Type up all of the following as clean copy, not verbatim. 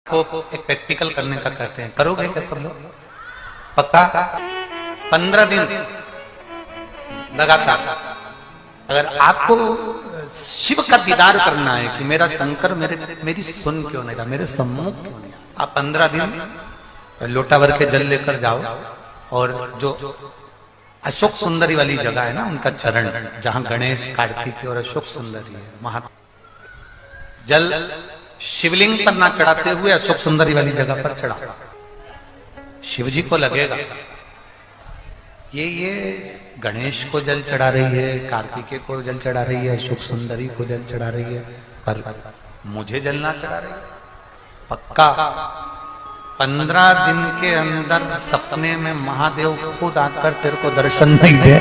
को एक प्रैक्टिकल करने का कहते हैं, करोगे क्या सब लोग? पक्का? 15 दिन लगातार अगर आपको शिव का दीदार करना है कि मेरा शंकर मेरी सुन क्यों नहीं रहा, मेरे सम्मुख क्यों नहीं, आप 15 दिन लोटा भर के जल लेकर जाओ और जो अशोक सुंदरी वाली जगह है ना, उनका चरण जहां गणेश कार्तिक और अशोक सुंदरी है, वहां जल शिवलिंग पर ना चढ़ाते हुए अशोक सुंदरी वाली जगह पर चढ़ा, शिव जी को लगेगा ये गणेश को जल चढ़ा रही है, कार्तिकेय को जल चढ़ा रही है, अशोक सुंदरी को जल चढ़ा रही है, पर मुझे जल ना चढ़ा रही। पक्का 15 दिन के अंदर सपने में महादेव खुद आकर तेरे को दर्शन नहीं दे,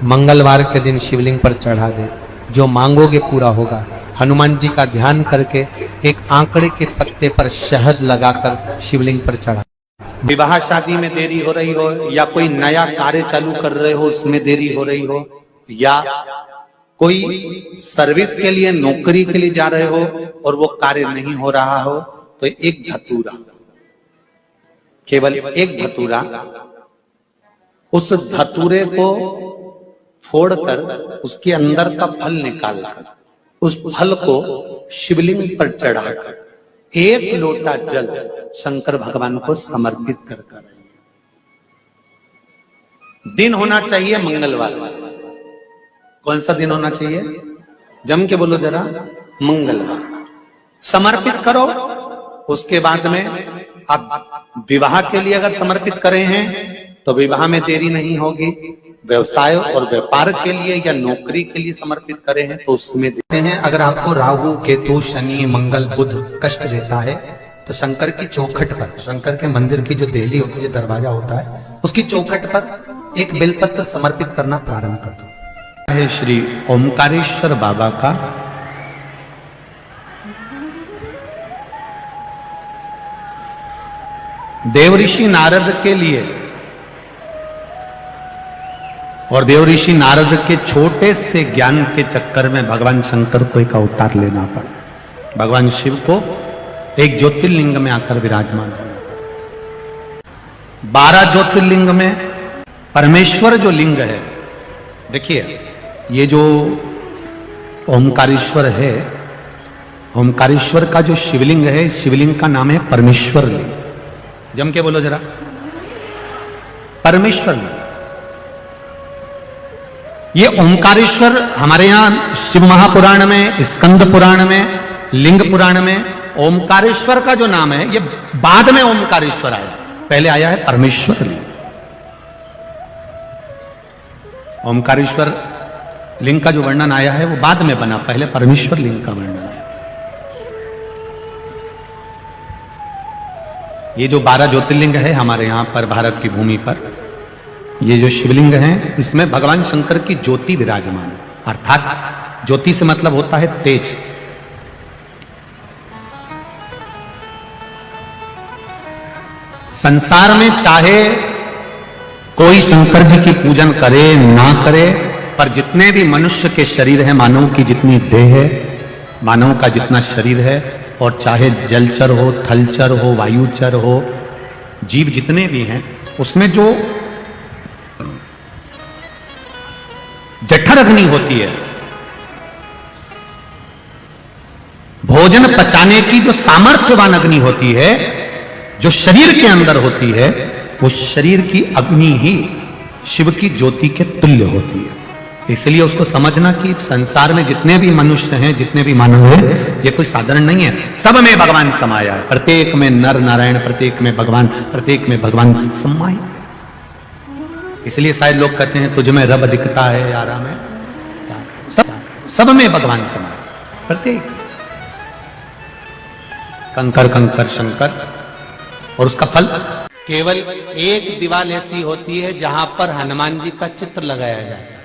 मंगलवार के दिन शिवलिंग पर चढ़ा दे, जो मांगोगे पूरा होगा। हनुमान जी का ध्यान करके एक आंकड़े के पत्ते पर शहद लगाकर शिवलिंग पर चढ़ा। विवाह शादी में देरी हो रही हो, या कोई नया कार्य चालू कर रहे हो उसमें देरी हो रही हो, या कोई सर्विस के लिए नौकरी के लिए जा रहे हो और वो कार्य नहीं हो रहा हो, तो एक धतूरा, केवल एक धतूरा, उस धतूरे को फोड़कर उसके अंदर का फल निकालकर उस फल को शिवलिंग पर चढ़ाकर एक लोटा जल शंकर भगवान को समर्पित कर कर। दिन होना चाहिए मंगलवार। कौन सा दिन होना चाहिए? जम के बोलो जरा, मंगलवार। समर्पित करो। उसके बाद में आप विवाह के लिए अगर समर्पित करे हैं तो विवाह में देरी नहीं होगी। व्यवसाय और व्यापार के लिए या नौकरी के लिए समर्पित करे हैं तो उसमें देते हैं। अगर आपको राहु केतु शनि मंगल बुध कष्ट देता है तो शंकर की चौखट पर, शंकर के मंदिर की जो देहली होती है, दरवाजा होता है, उसकी चौखट पर एक बेलपत्र समर्पित करना प्रारंभ कर दो। है श्री ओमकारेश्वर बाबा का देवऋषि नारद के लिए, और देवऋषि नारद के छोटे से ज्ञान के चक्कर में भगवान शंकर को एक अवतार लेना पड़ा। भगवान शिव को एक ज्योतिर्लिंग में आकर विराजमान होना। 12 ज्योतिर्लिंग में परमेश्वर जो लिंग है, देखिए ये जो ओमकारेश्वर है, ओमकारेश्वर का जो शिवलिंग है, इस शिवलिंग का नाम है परमेश्वर लिंग। जम के बोलो जरा, परमेश्वर लिंग। ये ओमकारेश्वर हमारे यहां शिव महापुराण में, स्कंद पुराण में, लिंग पुराण में ओमकारेश्वर का जो नाम है, ये बाद में ओमकारेश्वर आया, पहले आया है परमेश्वर लिंग। ओमकारेश्वर लिंग का जो वर्णन आया है वो बाद में बना, पहले परमेश्वर लिंग का वर्णन आया। ये जो 12 ज्योतिर्लिंग है हमारे यहां पर भारत की भूमि पर, ये जो शिवलिंग हैं, इसमें भगवान शंकर की ज्योति विराजमान है। अर्थात ज्योति से मतलब होता है तेज। संसार में चाहे कोई शंकर जी की पूजन करे ना करे, पर जितने भी मनुष्य के शरीर है, मानव की जितनी देह है, मानव का जितना शरीर है, और चाहे जलचर हो, थलचर हो, वायुचर हो, जीव जितने भी हैं, उसमें जो जठर अग्नि होती है, भोजन पचाने की जो सामर्थ्यवान अग्नि होती है, जो शरीर के अंदर होती है, वो शरीर की अग्नि ही शिव की ज्योति के तुल्य होती है। इसलिए उसको समझना कि संसार में जितने भी मनुष्य हैं, जितने भी मानव हैं, ये कोई साधारण नहीं है। सब में भगवान समाया है, प्रत्येक में नर नारायण, प्रत्येक में भगवान, प्रत्येक में भगवान समाये। इसलिए शायद लोग कहते हैं तुझ में रब दिखता है यारा में, सब में भगवान समाये, प्रत्येक। कंकर कंकर शंकर, और उसका फल केवल एक दीवार ऐसी होती है जहां पर हनुमान जी का चित्र लगाया जाता है।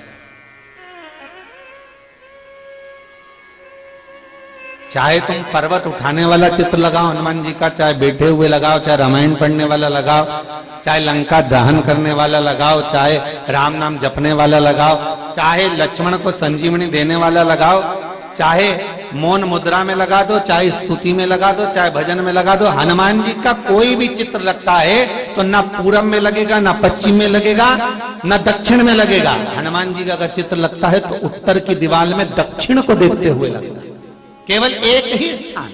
चाहे तुम पर्वत उठाने वाला चित्र लगाओ हनुमान जी का, चाहे बैठे हुए लगाओ, चाहे रामायण पढ़ने वाला लगाओ, चाहे लंका दहन करने वाला लगाओ, चाहे राम नाम जपने वाला लगाओ, चाहे लक्ष्मण को संजीवनी देने वाला लगाओ, चाहे मौन मुद्रा में लगा दो, चाहे स्तुति में लगा दो, चाहे भजन में लगा दो, हनुमान जी का कोई भी चित्र लगता है तो ना पूरब में लगेगा, ना पश्चिम में लगेगा, ना दक्षिण में लगेगा। हनुमान जी का अगर चित्र लगता है तो उत्तर की दीवार में दक्षिण को देखते हुए लगता है, केवल एक ही स्थान।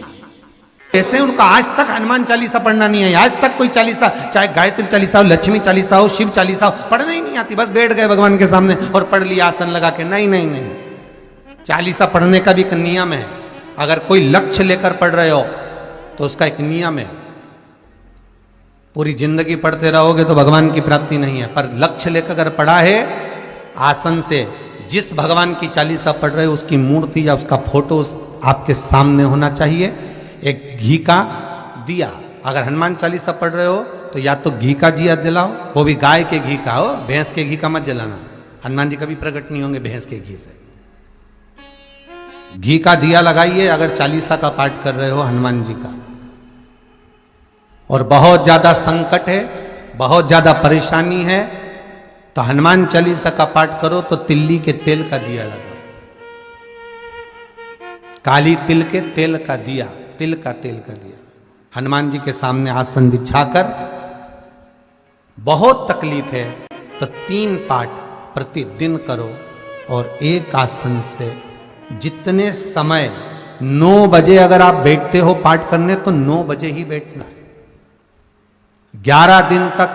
ऐसे उनका आज तक हनुमान चालीसा पढ़ना नहीं है, आज तक कोई चालीसा, चाहे गायत्री चालीसा हो, लक्ष्मी चालीसा हो, शिव चालीसा हो, पढ़ना ही नहीं आती। बस बैठ गए भगवान के सामने और पढ़ लिया आसन लगा के। नहीं नहीं नहीं, चालीसा पढ़ने का भी एक नियम है। अगर कोई लक्ष्य लेकर पढ़ रहे हो तो उसका एक नियम है। पूरी जिंदगी पढ़ते रहोगे तो भगवान की प्राप्ति नहीं है, पर लक्ष्य लेकर अगर पढ़ा है आसन से, जिस भगवान की चालीसा पढ़ रहे हो उसकी मूर्ति या उसका फोटो आपके सामने होना चाहिए। एक घी का दिया, अगर हनुमान चालीसा पढ़ रहे हो तो या तो घी का दिया जलाओ, वो भी गाय के घी का हो, भैंस के घी का मत जलाना। हनुमान जी कभी प्रकट नहीं होंगे भैंस के घी से। घी का दिया लगाइए अगर चालीसा का पाठ कर रहे हो हनुमान जी का। और बहुत ज्यादा संकट है, बहुत ज्यादा परेशानी है तो हनुमान चालीसा का पाठ करो तो तिल्ली के तेल का दिया लगाओ, काली तिल के तेल का दिया, तिल का तेल का दिया हनुमान जी के सामने आसन बिछाकर। बहुत तकलीफ है तो 3 पाठ प्रतिदिन करो और एक आसन से जितने समय 9 बजे अगर आप बैठते हो पाठ करने तो 9 बजे ही बैठना है। 11 दिन तक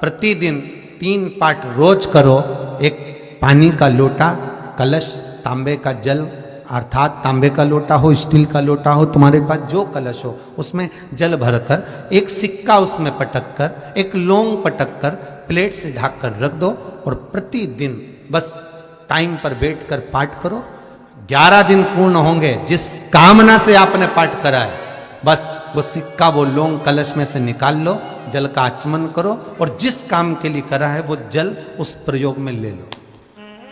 प्रतिदिन 3 पाठ रोज करो। एक पानी का लोटा, कलश, तांबे का जल अर्थात तांबे का लोटा हो, स्टील का लोटा हो, तुम्हारे पास जो कलश हो उसमें जल भरकर, एक सिक्का उसमें पटक कर, एक लौंग पटक कर प्लेट से ढक कर रख दो और प्रतिदिन बस टाइम पर बैठकर पाठ करो। 11 दिन पूर्ण होंगे, जिस कामना से आपने पाठ करा है बस वो सिक्का, वो लौंग कलश में से निकाल लो, जल का आचमन करो और जिस काम के लिए करा है वो जल उस प्रयोग में ले लो।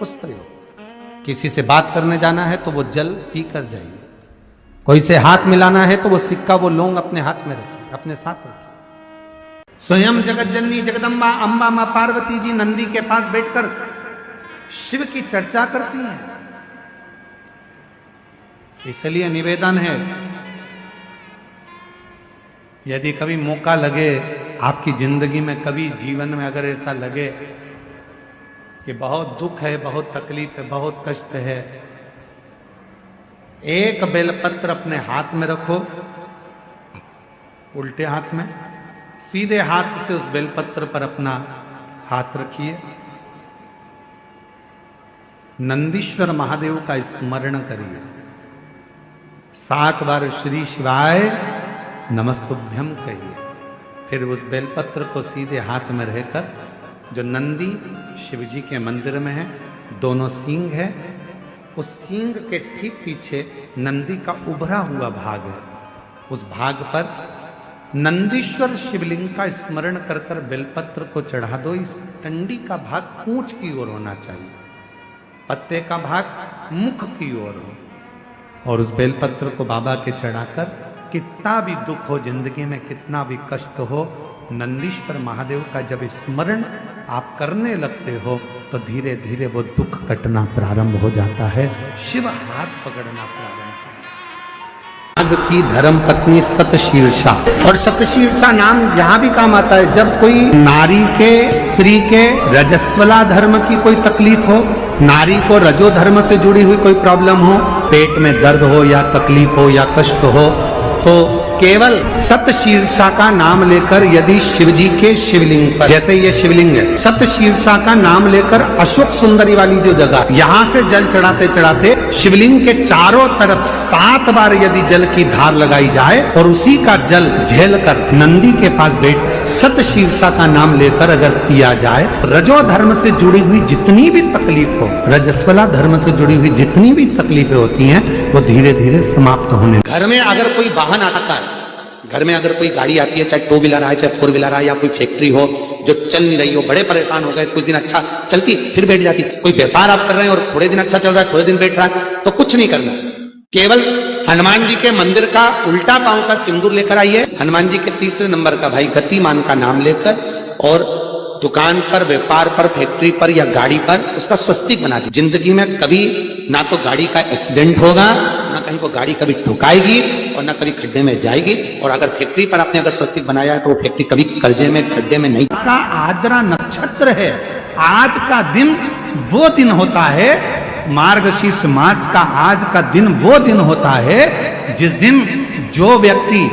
उस प्रयोग, किसी से बात करने जाना है तो वो जल पी कर जाइए, कोई से हाथ मिलाना है तो वो सिक्का, वो लौंग अपने हाथ में रखिए, अपने साथ रखिए। स्वयं जगत जननी जगदम्बा अम्बा मां पार्वती जी नंदी के पास बैठकर शिव की चर्चा करती हैं। इसलिए निवेदन है, यदि कभी मौका लगे आपकी जिंदगी में, कभी जीवन में अगर ऐसा लगे कि बहुत दुख है, बहुत तकलीफ है, बहुत कष्ट है, एक बेलपत्र अपने हाथ में रखो, उल्टे हाथ में, सीधे हाथ से उस बेलपत्र पर अपना हाथ रखिए, नंदीश्वर महादेव का स्मरण करिए, 7 बार श्री शिवाय नमस्तुभ्यम कहिए। फिर उस बेलपत्र को सीधे हाथ में रहकर, जो नंदी शिव जी के मंदिर में है, दोनों सींग है, उस सींग के ठीक पीछे नंदी का उभरा हुआ भाग है, उस भाग पर नंदीश्वर शिवलिंग का स्मरण कर कर बेलपत्र को चढ़ा दो। इस डंडी का भाग पूंछ की ओर होना चाहिए, पत्ते का भाग मुख की ओर हो, और उस बेलपत्र को बाबा के चढ़ाकर कितना भी दुख हो जिंदगी में, कितना भी कष्ट हो, नंदीश्वर महादेव का जब स्मरण आप करने लगते हो तो धीरे धीरे वो दुख कटना प्रारंभ हो जाता है, शिव हाथ पकड़ना प्रारंभ होता है। की धर्म पत्नी सतशीर्षा, और सतशीर्षा नाम यहाँ भी काम आता है जब कोई नारी के, स्त्री के रजस्वला धर्म की कोई तकलीफ हो, नारी को रजो धर्म से जुड़ी हुई कोई प्रॉब्लम हो, पेट में दर्द हो या तकलीफ हो या कष्ट हो, तो केवल सतशीर्षा का नाम लेकर यदि शिवजी के शिवलिंग पर, जैसे ये शिवलिंग है, सतशीर्षा का नाम लेकर अशोक सुंदरी वाली जो जगह, यहां से जल चढ़ाते चढ़ाते शिवलिंग के चारों तरफ 7 बार यदि जल की धार लगाई जाए और उसी का जल झेल कर नंदी के पास बैठ सतशीर्षा का नाम लेकर अगर किया जाए, रजो धर्म से जुड़ी हुई जितनी भी तकलीफ हो, रजस्वला धर्म से जुड़ी हुई जितनी भी तकलीफें होती हैं, वो धीरे धीरे समाप्त होने। घर में अगर कोई वाहन आता है, घर में अगर कोई गाड़ी आती है, चाहे 2 व्हीलर आए, चाहे 4 व्हीलर आए, या कोई फैक्ट्री हो जो चल नहीं रही हो, बड़े परेशान हो गए, कुछ दिन अच्छा चलती फिर बैठ जाती, कोई व्यापार आप कर रहे हैं और थोड़े दिन अच्छा चल रहा है, थोड़े दिन बैठ रहा है, तो कुछ नहीं करना, केवल हनुमान जी के मंदिर का उल्टा पांव का सिंदूर लेकर आइए, हनुमान जी के 3रे नंबर का भाई गतिमान का नाम लेकर, और दुकान पर, व्यापार पर, फैक्ट्री पर या गाड़ी पर उसका स्वस्तिक बना के, जिंदगी में कभी ना तो गाड़ी का एक्सीडेंट होगा, ना कहीं को गाड़ी कभी ठुकाएगी और ना कभी खड्डे में जाएगी। और अगर फैक्ट्री पर आपने अगर स्वस्तिक बनाया है तो वो फैक्ट्री कभी कर्जे में, खड्डे में नहीं। का आद्रा नक्षत्र है। आज का दिन वो दिन होता है, मार्गशीर्ष मास का आज का दिन वो दिन होता है जिस दिन जो व्यक्ति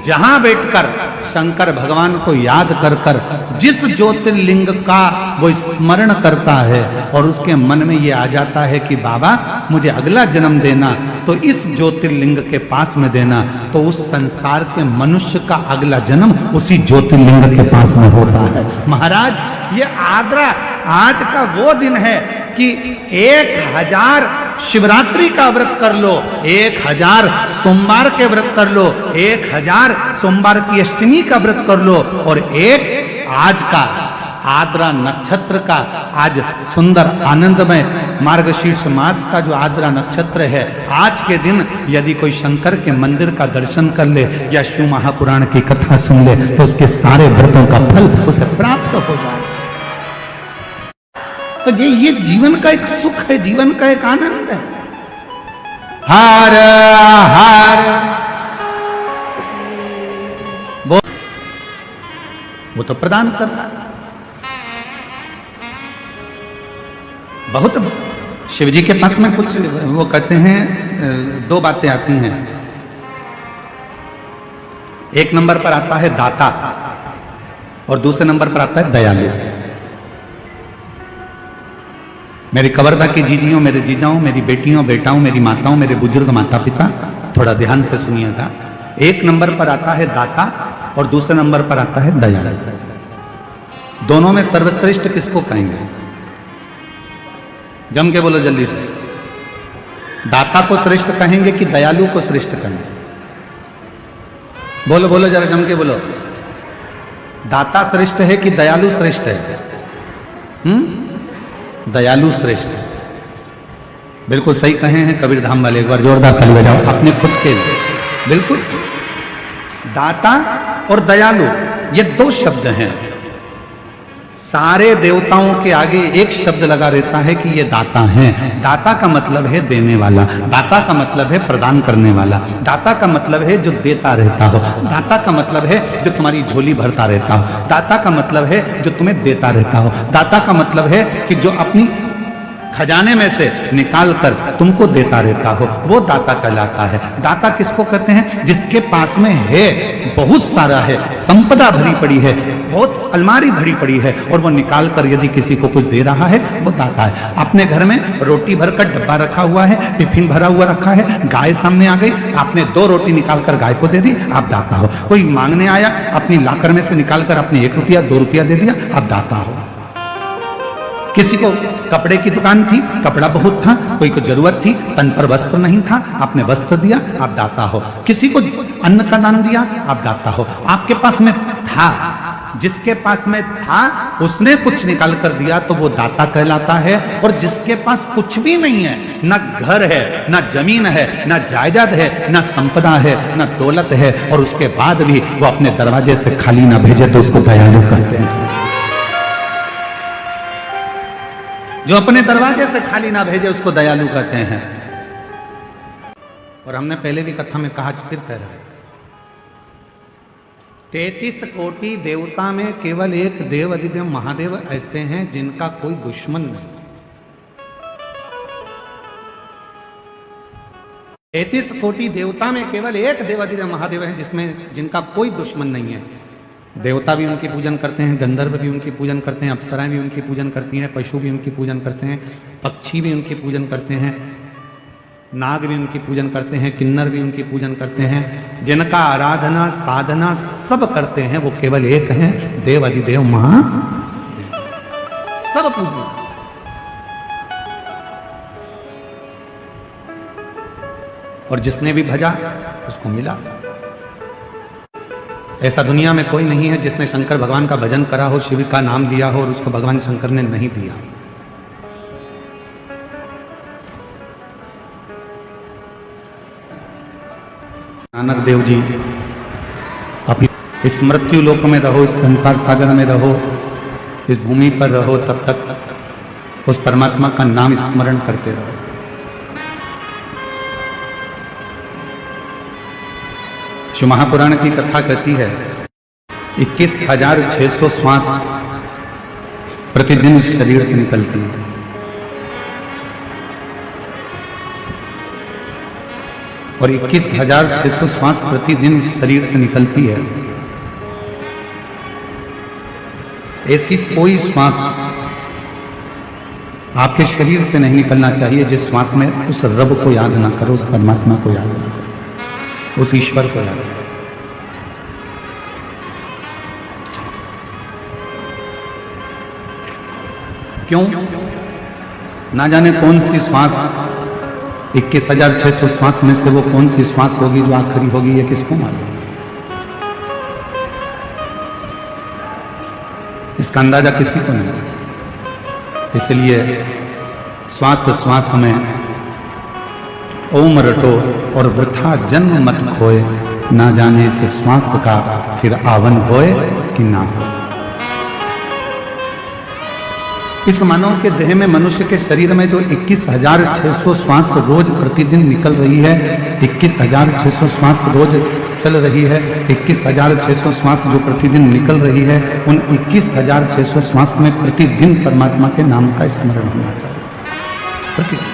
जहां बैठकर शंकर भगवान को याद कर कर जिस ज्योतिर्लिंग का वो स्मरण करता है और उसके मन में ये आ जाता है कि बाबा मुझे अगला जन्म देना तो इस ज्योतिर्लिंग के पास में देना, तो उस संसार के मनुष्य का अगला जन्म उसी ज्योतिर्लिंग के पास में होता है। महाराज ये आद्रा आज का वो दिन है कि 1000 शिवरात्रि का व्रत कर लो, 1000 सोमवार के व्रत कर लो, 1000 सोमवार की अष्टमी का व्रत कर लो, और एक आज का आद्रा नक्षत्र का आज सुंदर आनंदमय मार्गशीर्ष मास का जो आद्रा नक्षत्र है, आज के दिन यदि कोई शंकर के मंदिर का दर्शन कर ले या शिव महापुराण की कथा सुन ले तो उसके सारे व्रतों का फल उसे प्राप्त हो जाए। तो ये जीवन का एक सुख है, जीवन का एक आनंद है। हार हार वो तो प्रदान कर रहा है। बहुत शिव जी के पास में कुछ वो कहते हैं, दो बातें आती हैं। एक नंबर पर आता है दाता और दूसरे नंबर पर आता है दयालु। मेरी कवर्धा की जीजियों, मेरे जीजाओं, मेरी बेटियों, बेटाओं, मेरी माताओं, मेरे बुजुर्ग माता पिता, थोड़ा ध्यान से सुनिएगा। एक नंबर पर आता है दाता और दूसरे नंबर पर आता है दयालु। दोनों में सर्वश्रेष्ठ किसको कहेंगे? जम के बोलो जल्दी से। दाता को श्रेष्ठ कहेंगे कि दयालु को श्रेष्ठ कहेंगे? बोलो बोलो जरा जम के बोलो। दाता श्रेष्ठ है कि दयालु श्रेष्ठ है? दयालु श्रेष्ठ। बिल्कुल सही कहे हैं कबीर धाम वाले, एक बार जोरदार ताली बजाओ अपने खुद के लिए। बिल्कुल दाता और दयालु ये दो शब्द हैं। सारे देवताओं के आगे एक शब्द लगा रहता है कि ये दाता हैं। दाता का मतलब है देने वाला, दाता का मतलब है प्रदान करने वाला, दाता का मतलब है जो देता रहता हो, दाता का मतलब है जो तुम्हारी झोली भरता रहता हो, दाता का मतलब है जो तुम्हें देता रहता हो, दाता का मतलब है कि जो अपनी खजाने में से निकाल कर तुमको देता रहता हो, वो दाता कहलाता है। दाता किसको कहते हैं? जिसके पास में है, बहुत सारा है, संपदा भरी पड़ी है, बहुत अलमारी भरी पड़ी है और वो निकाल कर यदि किसी को कुछ दे रहा है, वो दाता है। अपने घर में रोटी भरकर डब्बा रखा हुआ है, टिफिन भरा हुआ रखा है, गाय सामने आ गई, आपने 2 रोटी निकाल कर गाय को दे दी, आप दाता हो। कोई मांगने आया, अपनी लाकर में से निकाल कर अपने 1 रुपया 2 रुपया दे दिया, आप दाता हो। किसी को कपड़े की दुकान थी, कपड़ा बहुत था, कोई को जरूरत थी, तन पर वस्त्र नहीं था, आपने वस्त्र दिया, आप दाता हो। किसी को अन्न का दान दिया, आप दाता हो। आपके पास में था, जिसके पास में था उसने कुछ निकाल कर दिया तो वो दाता कहलाता है। और जिसके पास कुछ भी नहीं है, ना घर है, ना जमीन है, ना जायदाद है, ना संपदा है, ना दौलत है, और उसके बाद भी वो अपने दरवाजे से खाली ना भेजे तो उसको दयालु कहते हैं। जो अपने दरवाजे से खाली ना भेजे उसको दयालु कहते हैं। और हमने पहले भी कथा में कहा, फिर कह रहा है, 33 कोटि देवता में केवल एक देव अधिदेव महादेव ऐसे हैं जिनका कोई दुश्मन नहीं। 33 कोटि देवता में केवल एक देव अधिदेव महादेव है जिसमें जिनका कोई दुश्मन नहीं है। देवता भी उनकी पूजन करते हैं, गंधर्व भी उनकी पूजन करते हैं, अप्सराएं भी उनकी पूजन करती हैं, पशु भी उनकी पूजन करते हैं, पक्षी भी उनकी पूजन करते हैं, नाग भी उनकी पूजन करते हैं, किन्नर भी उनकी पूजन करते हैं। जिनका आराधना साधना सब करते हैं वो केवल एक हैं, देव अधिदेव महादेव। सब पूजन। और जिसने भी भजा उसको मिला। ऐसा दुनिया में कोई नहीं है जिसने शंकर भगवान का भजन करा हो, शिव का नाम लिया हो और उसको भगवान शंकर ने नहीं दिया। नानक देव जी अपनी इस मृत्यु लोक में रहो, इस संसार सागर में रहो, इस भूमि पर रहो तब तक उस परमात्मा का नाम स्मरण करते रहो। शिव महापुराण की कथा कहती है 21,600 श्वास प्रतिदिन इस शरीर से निकलती है। और 21,600 श्वास प्रतिदिन इस शरीर से निकलती है। ऐसी कोई श्वास आपके शरीर से नहीं निकलना चाहिए जिस श्वास में उस रब को याद ना करो, उस परमात्मा को याद ना करो, उस ईश्वर को याद करो। क्यों? ना जाने कौन सी श्वास 21,600 श्वास में से वो कौन सी श्वास होगी जो आखिरी होगी, ये किसको मालूम? इसका अंदाजा किसी को नहीं। इसलिए श्वास श्वास में ओम रटो और वृथा जन्म मत खोए, ना जाने इस श्वास का फिर आवन होए कि ना हो। इस मानव के देह में, मनुष्य के शरीर में जो 21,600 श्वास रोज प्रतिदिन निकल रही है, 21,600 श्वास रोज चल रही है, 21,600 श्वास जो प्रतिदिन निकल रही है, उन 21,600 श्वास में प्रतिदिन परमात्मा के नाम का स्मरण होना चाहिए। प्रतिदिन।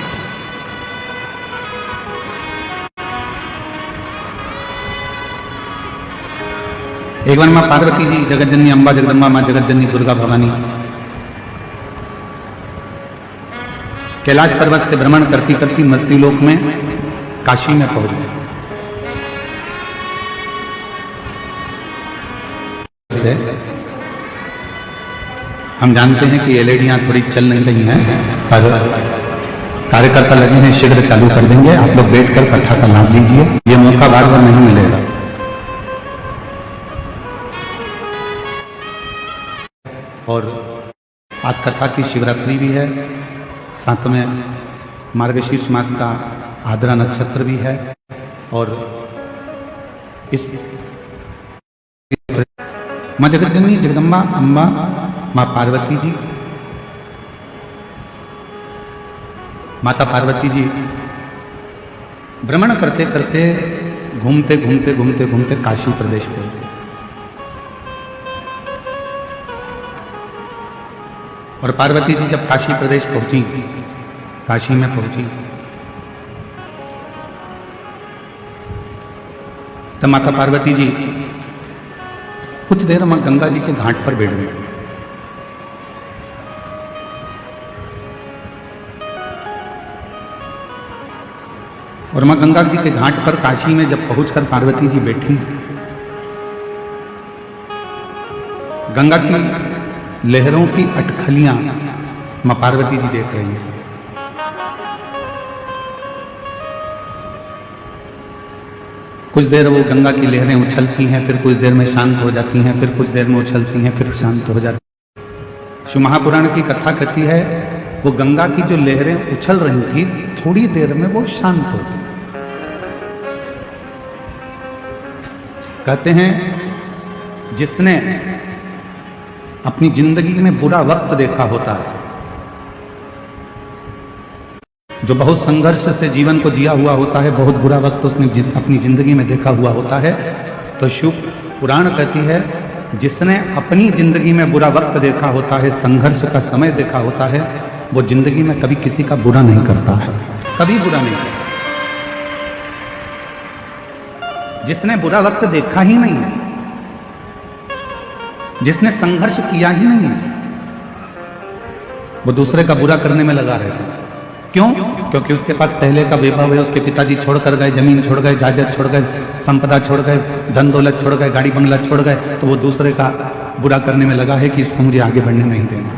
एक बार मां पार्वती जी, जगत जननी अम्बा जगदम्बा, मां जगत जननी दुर्गा भवानी कैलाश पर्वत से भ्रमण करती करती मृत्युलोक में काशी में पहुंच गए। हम जानते हैं कि एलईडियां थोड़ी चल नहीं रही हैं, पर कार्यकर्ता लगे हैं, शीघ्र चालू कर देंगे। आप लोग बैठकर कथा का लाभ लीजिए, ये मौका बार बार नहीं मिलेगा। और आज कथा की शिवरात्रि भी है, साथ में मार्गशीर्ष मास का आद्रा नक्षत्र भी है। और इस मां जगत जननी जगदम्बा अम्बा मां पार्वती जी, माता पार्वती जी भ्रमण करते करते घूमते घूमते घूमते घूमते काशी प्रदेश पहुंचे। और पार्वती जी जब काशी प्रदेश पहुंची, काशी में पहुंची, तब माता पार्वती जी कुछ देर मां गंगा जी के घाट पर बैठ गई। और मां गंगा जी के घाट पर काशी में जब पहुंचकर पार्वती जी बैठी, गंगा की लहरों की अटखलियां मां पार्वती जी देख रही हैं। कुछ देर वो गंगा की लहरें उछलती हैं, फिर कुछ देर में शांत हो जाती हैं, फिर कुछ देर में उछलती हैं, फिर शांत हो जाती हैं। शिव महापुराण की कथा कहती है वो गंगा की जो लहरें उछल रही थी, थोड़ी देर में वो शांत होती। कहते हैं जिसने अपनी जिंदगी में बुरा वक्त देखा होता है, जो बहुत संघर्ष से जीवन को जिया हुआ होता है, बहुत बुरा वक्त उसने अपनी जिंदगी में देखा हुआ होता है, तो शिव पुराण कहती है जिसने अपनी जिंदगी में बुरा वक्त देखा होता है, संघर्ष का समय देखा होता है, वो जिंदगी में कभी किसी का बुरा नहीं करता है, कभी बुरा नहीं करता। जिसने बुरा वक्त देखा ही नहीं है, जिसने संघर्ष किया ही नहीं है, वो दूसरे का बुरा करने में लगा रहता है। क्यों? क्योंकि उसके पास पहले का वैभव है, उसके पिताजी छोड़कर गए, जमीन छोड़ गए, जायदाद छोड़ गए, संपदा छोड़ गए, धन दौलत छोड़ गए, गाड़ी बंगला छोड़ गए, तो वो दूसरे का बुरा करने में लगा है कि इसको मुझे आगे बढ़ने नहीं देना।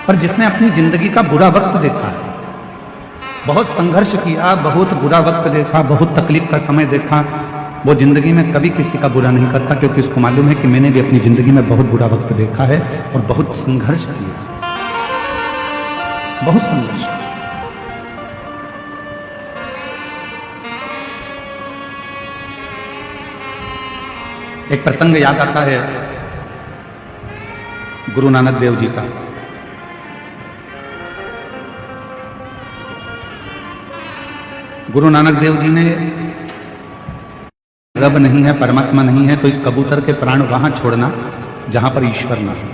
पर जिसने अपनी जिंदगी का बुरा वक्त देखा है, बहुत संघर्ष किया, बहुत बुरा वक्त देखा, बहुत तकलीफ का समय देखा, वो जिंदगी में कभी किसी का बुरा नहीं करता, क्योंकि उसको मालूम है कि मैंने भी अपनी जिंदगी में बहुत बुरा वक्त देखा है और बहुत संघर्ष किया, बहुत संघर्ष। एक प्रसंग याद आता है, गुरु नानक देव जी का। गुरु नानक देव जी ने रब नहीं है, परमात्मा नहीं है, तो इस कबूतर के प्राण वहां छोड़ना जहां पर ईश्वर ना हो,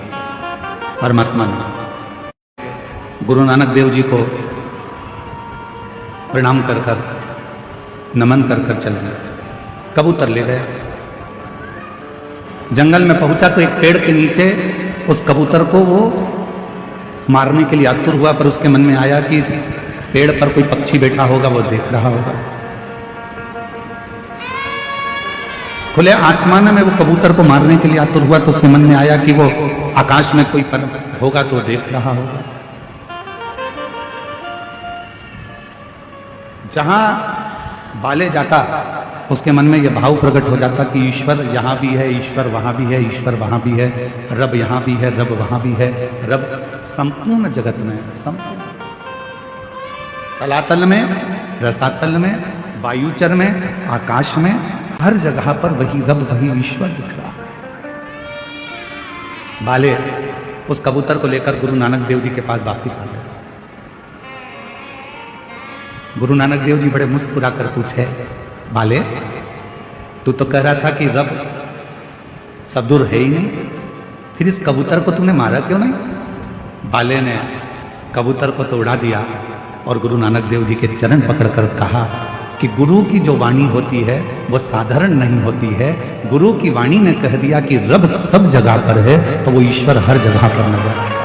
परमात्मा नहीं। गुरु नानक देव जी को प्रणाम कर कर, नमन कर कर चल दिया, कबूतर ले गए। जंगल में पहुंचा तो एक पेड़ के नीचे उस कबूतर को वो मारने के लिए आतुर हुआ, पर उसके मन में आया कि इस पेड़ पर कोई पक्षी बैठा होगा, वो देख रहा होगा। खुले आसमान में वो कबूतर को मारने के लिए आतुर हुआ, तो उसके मन में आया कि वो आकाश में कोई पर होगा तो देख रहा होगा। जहां बाले जाता उसके मन में यह भाव प्रकट हो जाता कि ईश्वर यहां भी है, ईश्वर वहां भी है, ईश्वर वहां भी है, रब यहां भी है, रब वहां भी है, रब संपूर्ण जगत में है, संपूर्ण तलातल में, रसातल में, वायुचर में, आकाश में, हर जगह पर वही रब, वही ईश्वर दिख रहा है। बाले उस कबूतर को लेकर गुरु नानक देव जी के पास वापिस आ गए। गुरु नानक देव जी बड़े मुस्कुरा कर पूछे, बाले तू तो कह रहा था कि रब सब दूर है ही नहीं, फिर इस कबूतर को तूने मारा क्यों नहीं? बाले ने कबूतर को तो उड़ा दिया और गुरु नानक देव जी के चरण पकड़कर कहा कि गुरु की जो वाणी होती है वो साधारण नहीं होती है। गुरु की वाणी ने कह दिया कि रब सब जगह पर है, तो वो ईश्वर हर जगह पर नजर आए।